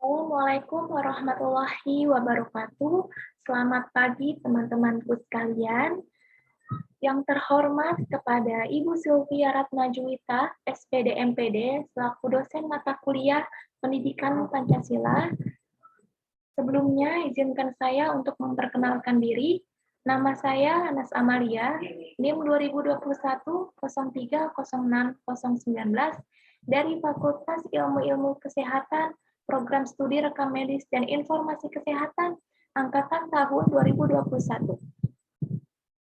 Assalamualaikum warahmatullahi wabarakatuh. Selamat pagi teman-temanku sekalian. Yang terhormat kepada Ibu Sylvia Ratnajuwita, SPD MPD, selaku dosen mata kuliah Pendidikan Pancasila. Sebelumnya, izinkan saya untuk memperkenalkan diri. Nama saya Anas Amalia, NIM 2021 0306 dari Fakultas Ilmu-Ilmu Kesehatan, Program Studi Rekam Medis dan Informasi Kesehatan, Angkatan tahun 2021.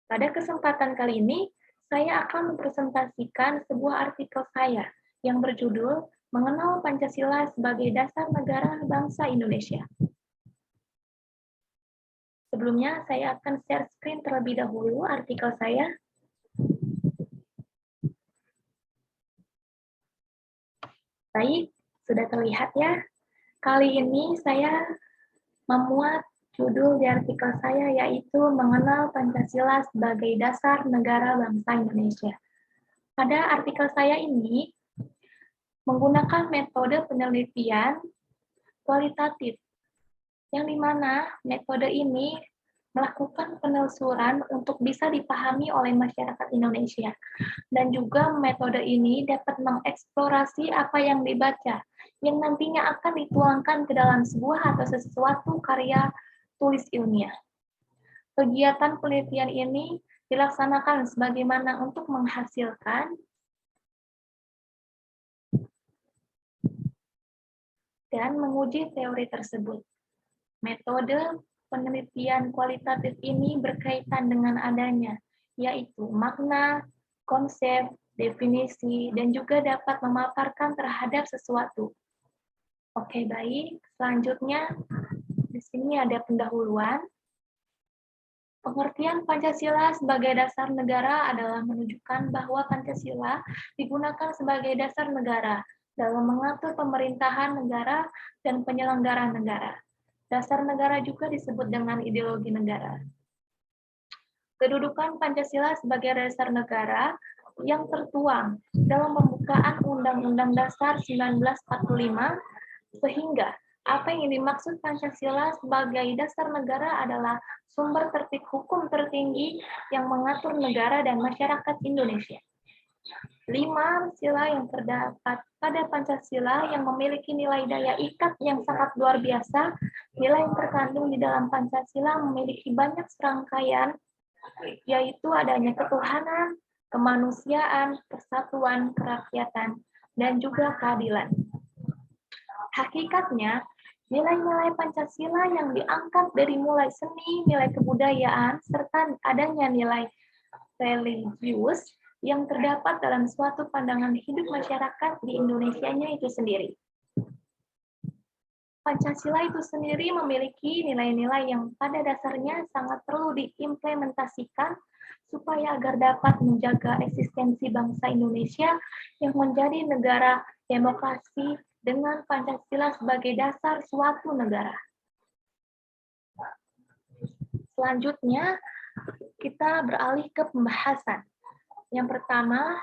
Pada kesempatan kali ini, saya akan mempresentasikan sebuah artikel saya yang berjudul Mengenal Pancasila sebagai Dasar Negara Bangsa Indonesia. Sebelumnya, saya akan share screen terlebih dahulu artikel saya. Baik, sudah terlihat ya. Kali ini saya memuat judul di artikel saya yaitu Mengenal Pancasila sebagai Dasar Negara Bangsa Indonesia. Pada artikel saya ini menggunakan metode penelitian kualitatif, yang dimana metode ini melakukan penelusuran untuk bisa dipahami oleh masyarakat Indonesia. Dan juga metode ini dapat mengeksplorasi apa yang dibaca, yang nantinya akan dituangkan ke dalam sebuah atau sesuatu karya tulis ilmiah. Kegiatan penelitian ini dilaksanakan sebagaimana untuk menghasilkan dan menguji teori tersebut. Metode penelitian kualitatif ini berkaitan dengan adanya, yaitu makna, konsep, definisi, dan juga dapat memaparkan terhadap sesuatu. Oke, baik. Selanjutnya, di sini ada pendahuluan. Pengertian Pancasila sebagai dasar negara adalah menunjukkan bahwa Pancasila digunakan sebagai dasar negara dalam mengatur pemerintahan negara dan penyelenggaraan negara. Dasar negara juga disebut dengan ideologi negara. Kedudukan Pancasila sebagai dasar negara yang tertuang dalam pembukaan Undang-Undang Dasar 1945, sehingga apa yang dimaksud Pancasila sebagai dasar negara adalah sumber tertib hukum tertinggi yang mengatur negara dan masyarakat Indonesia. 5 sila yang terdapat pada Pancasila yang memiliki nilai daya ikat yang sangat luar biasa. Nilai yang terkandung di dalam Pancasila memiliki banyak serangkaian, yaitu adanya ketuhanan, kemanusiaan, persatuan, kerakyatan, dan juga keadilan. Hakikatnya, nilai-nilai Pancasila yang diangkat dari mulai seni, nilai kebudayaan, serta adanya nilai religius yang terdapat dalam suatu pandangan hidup masyarakat di Indonesianya itu sendiri. Pancasila itu sendiri memiliki nilai-nilai yang pada dasarnya sangat perlu diimplementasikan supaya agar dapat menjaga eksistensi bangsa Indonesia yang menjadi negara demokrasi dengan Pancasila sebagai dasar suatu negara. Selanjutnya, kita beralih ke pembahasan. Yang pertama,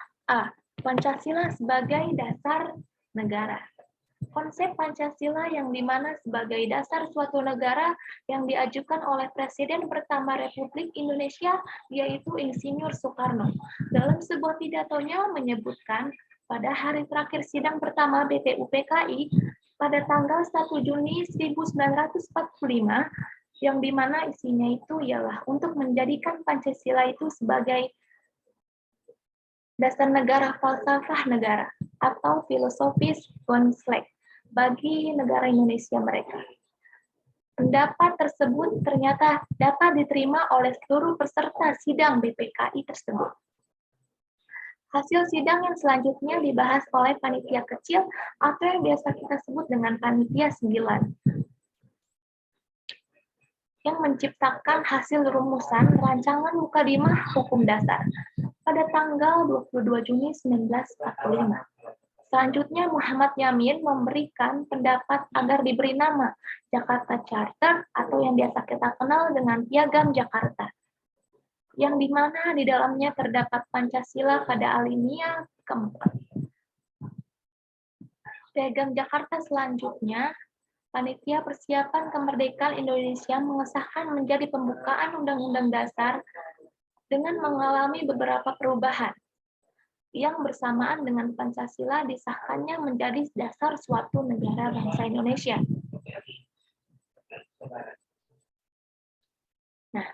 Pancasila sebagai dasar negara. Konsep Pancasila yang dimana sebagai dasar suatu negara yang diajukan oleh Presiden pertama Republik Indonesia, yaitu Insinyur Soekarno. Dalam sebuah pidatonya menyebutkan pada hari terakhir sidang pertama BPUPKI pada tanggal 1 Juni 1945, yang dimana isinya itu ialah untuk menjadikan Pancasila itu sebagai dasar negara falsafah negara atau filosofis konflik bagi negara Indonesia mereka. Pendapat tersebut ternyata dapat diterima oleh seluruh peserta sidang BPKI tersebut. Hasil sidang yang selanjutnya dibahas oleh panitia kecil atau yang biasa kita sebut dengan panitia 9. Yang menciptakan hasil rumusan rancangan Mukadimah Hukum Dasar pada tanggal 22 Juni 1945. Selanjutnya Muhammad Yamin memberikan pendapat agar diberi nama Jakarta Charter atau yang biasa kita kenal dengan Piagam Jakarta, yang dimana di dalamnya terdapat Pancasila pada alinea keempat. Piagam Jakarta selanjutnya Panitia Persiapan Kemerdekaan Indonesia mengesahkan menjadi pembukaan Undang-Undang Dasar dengan mengalami beberapa perubahan yang bersamaan dengan Pancasila disahkannya menjadi dasar suatu negara bangsa Indonesia. Nah,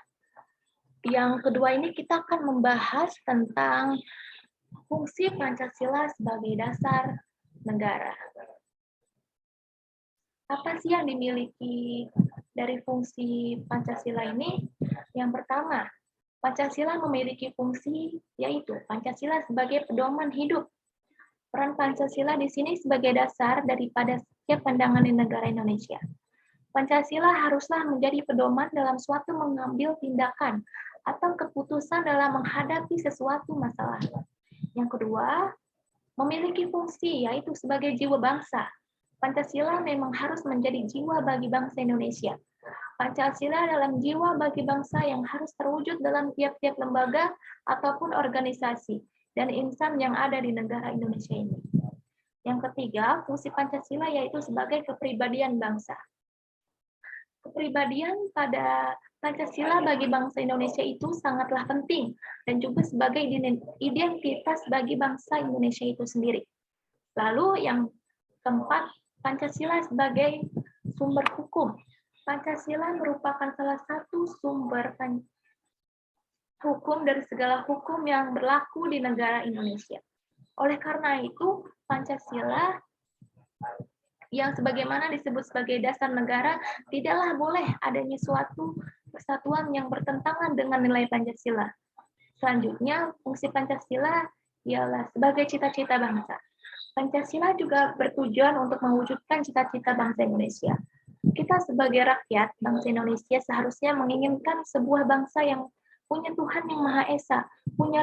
yang kedua ini kita akan membahas tentang fungsi Pancasila sebagai dasar negara. Apa sih yang dimiliki dari fungsi Pancasila ini? Yang pertama, Pancasila memiliki fungsi yaitu Pancasila sebagai pedoman hidup. Peran Pancasila di sini sebagai dasar daripada setiap pandangan di negara Indonesia. Pancasila haruslah menjadi pedoman dalam suatu mengambil tindakan atau keputusan dalam menghadapi sesuatu masalah. Yang kedua, memiliki fungsi yaitu sebagai jiwa bangsa. Pancasila memang harus menjadi jiwa bagi bangsa Indonesia. Pancasila dalam jiwa bagi bangsa yang harus terwujud dalam tiap-tiap lembaga ataupun organisasi dan insan yang ada di negara Indonesia ini. Yang ketiga, fungsi Pancasila yaitu sebagai kepribadian bangsa. Kepribadian pada Pancasila bagi bangsa Indonesia itu sangatlah penting dan juga sebagai identitas bagi bangsa Indonesia itu sendiri. Lalu yang keempat, Pancasila sebagai sumber hukum. Pancasila merupakan salah satu sumber hukum dari segala hukum yang berlaku di negara Indonesia. Oleh karena itu, Pancasila yang sebagaimana disebut sebagai dasar negara, tidaklah boleh adanya suatu persatuan yang bertentangan dengan nilai Pancasila. Selanjutnya, fungsi Pancasila ialah sebagai cita-cita bangsa. Pancasila juga bertujuan untuk mewujudkan cita-cita bangsa Indonesia. Kita sebagai rakyat bangsa Indonesia seharusnya menginginkan sebuah bangsa yang punya Tuhan yang Maha Esa, punya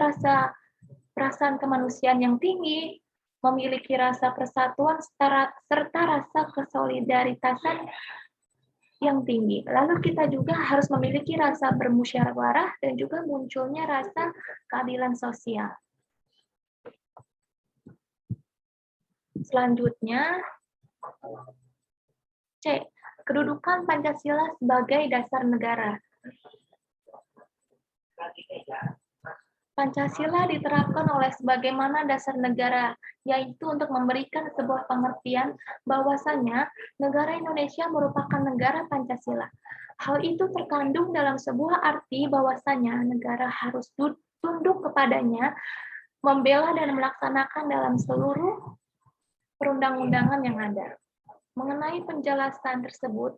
perasaan kemanusiaan yang tinggi, memiliki rasa persatuan serta rasa kesolidaritasan yang tinggi. Lalu kita juga harus memiliki rasa bermusyawarah dan juga munculnya rasa keadilan sosial. Selanjutnya, C. Kedudukan Pancasila sebagai dasar negara. Pancasila diterapkan oleh sebagaimana dasar negara, yaitu untuk memberikan sebuah pengertian bahwasanya negara Indonesia merupakan negara Pancasila. Hal itu terkandung dalam sebuah arti bahwasanya negara harus tunduk kepadanya, membela dan melaksanakan dalam seluruh perundang-undangan yang ada. Mengenai penjelasan tersebut,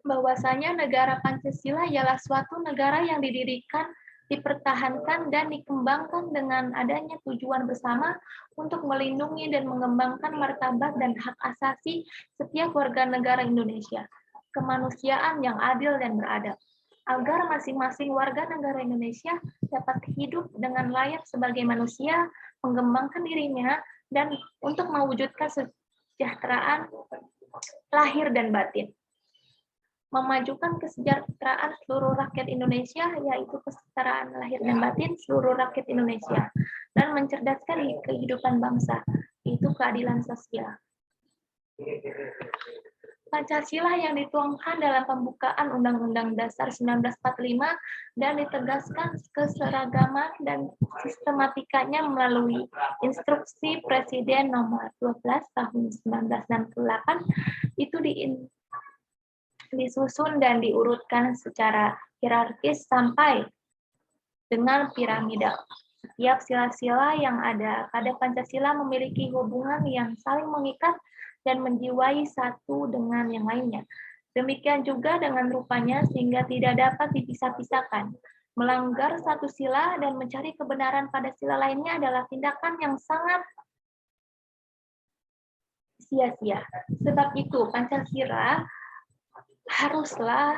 bahwasanya negara Pancasila ialah suatu negara yang didirikan, dipertahankan, dan dikembangkan dengan adanya tujuan bersama untuk melindungi dan mengembangkan martabat dan hak asasi setiap warga negara Indonesia, kemanusiaan yang adil dan beradab, agar masing-masing warga negara Indonesia dapat hidup dengan layak sebagai manusia, mengembangkan dirinya, dan untuk mewujudkan kesejahteraan lahir dan batin. Memajukan kesejahteraan seluruh rakyat Indonesia, yaitu kesetaraan lahir dan batin seluruh rakyat Indonesia, dan mencerdaskan kehidupan bangsa, yaitu keadilan sosial. Pancasila yang dituangkan dalam pembukaan Undang-Undang Dasar 1945 dan ditegaskan keseragaman dan sistematikanya melalui Instruksi Presiden Nomor 12 Tahun 1968 itu disusun dan diurutkan secara hierarkis sampai dengan piramida. Setiap sila-sila yang ada pada Pancasila memiliki hubungan yang saling mengikat dan menjiwai satu dengan yang lainnya. Demikian juga dengan rupanya sehingga tidak dapat dipisah-pisahkan. Melanggar satu sila dan mencari kebenaran pada sila lainnya adalah tindakan yang sangat sia-sia. Sebab itu Pancasila haruslah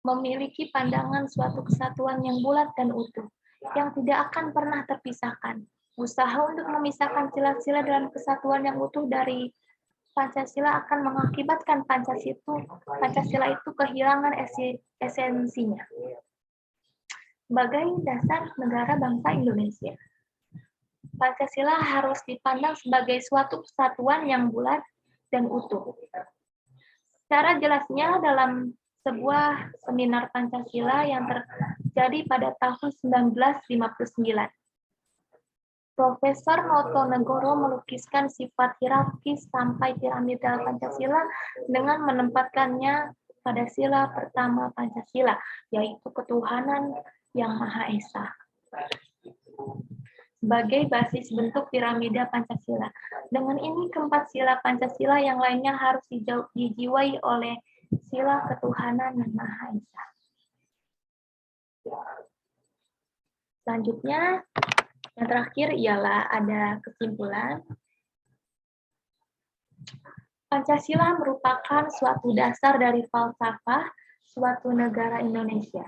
memiliki pandangan suatu kesatuan yang bulat dan utuh, yang tidak akan pernah terpisahkan. Usaha untuk memisahkan sila-sila dalam kesatuan yang utuh dari Pancasila akan mengakibatkan Pancasila itu kehilangan esensinya sebagai dasar negara bangsa Indonesia. Pancasila harus dipandang sebagai suatu kesatuan yang bulat dan utuh. Secara jelasnya dalam sebuah seminar Pancasila yang terjadi pada tahun 1959. Profesor Notonegoro melukiskan sifat hierarkis sampai piramidal Pancasila dengan menempatkannya pada sila pertama Pancasila, yaitu ketuhanan yang Maha Esa, sebagai basis bentuk piramida Pancasila. Dengan ini, keempat sila Pancasila yang lainnya harus dijiwai oleh sila ketuhanan yang Maha Esa. Selanjutnya, yang terakhir ialah ada kesimpulan. Pancasila merupakan suatu dasar dari falsafah suatu negara Indonesia.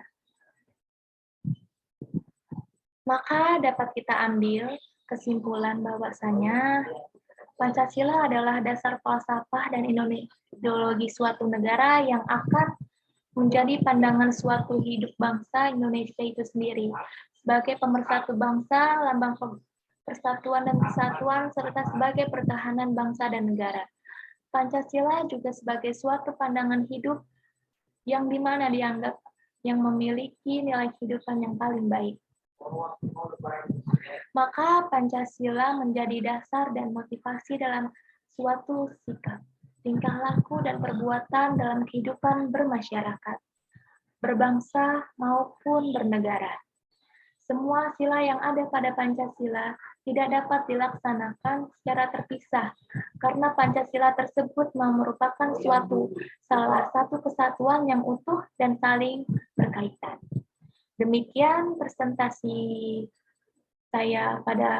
Maka dapat kita ambil kesimpulan bahwasanya Pancasila adalah dasar falsafah dan ideologi suatu negara yang akan menjadi pandangan suatu hidup bangsa Indonesia itu sendiri sebagai pemersatu bangsa, lambang persatuan dan kesatuan, serta sebagai pertahanan bangsa dan negara. Pancasila juga sebagai suatu pandangan hidup yang dimana dianggap yang memiliki nilai kehidupan yang paling baik. Maka Pancasila menjadi dasar dan motivasi dalam suatu sikap, tingkah laku dan perbuatan dalam kehidupan bermasyarakat, berbangsa maupun bernegara. Semua sila yang ada pada Pancasila tidak dapat dilaksanakan secara terpisah, karena Pancasila tersebut merupakan salah satu kesatuan yang utuh dan saling berkaitan. Demikian presentasi saya pada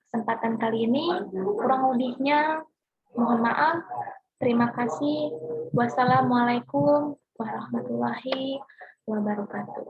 kesempatan kali ini. Kurang lebihnya mohon maaf. Terima kasih. Wassalamualaikum warahmatullahi wabarakatuh.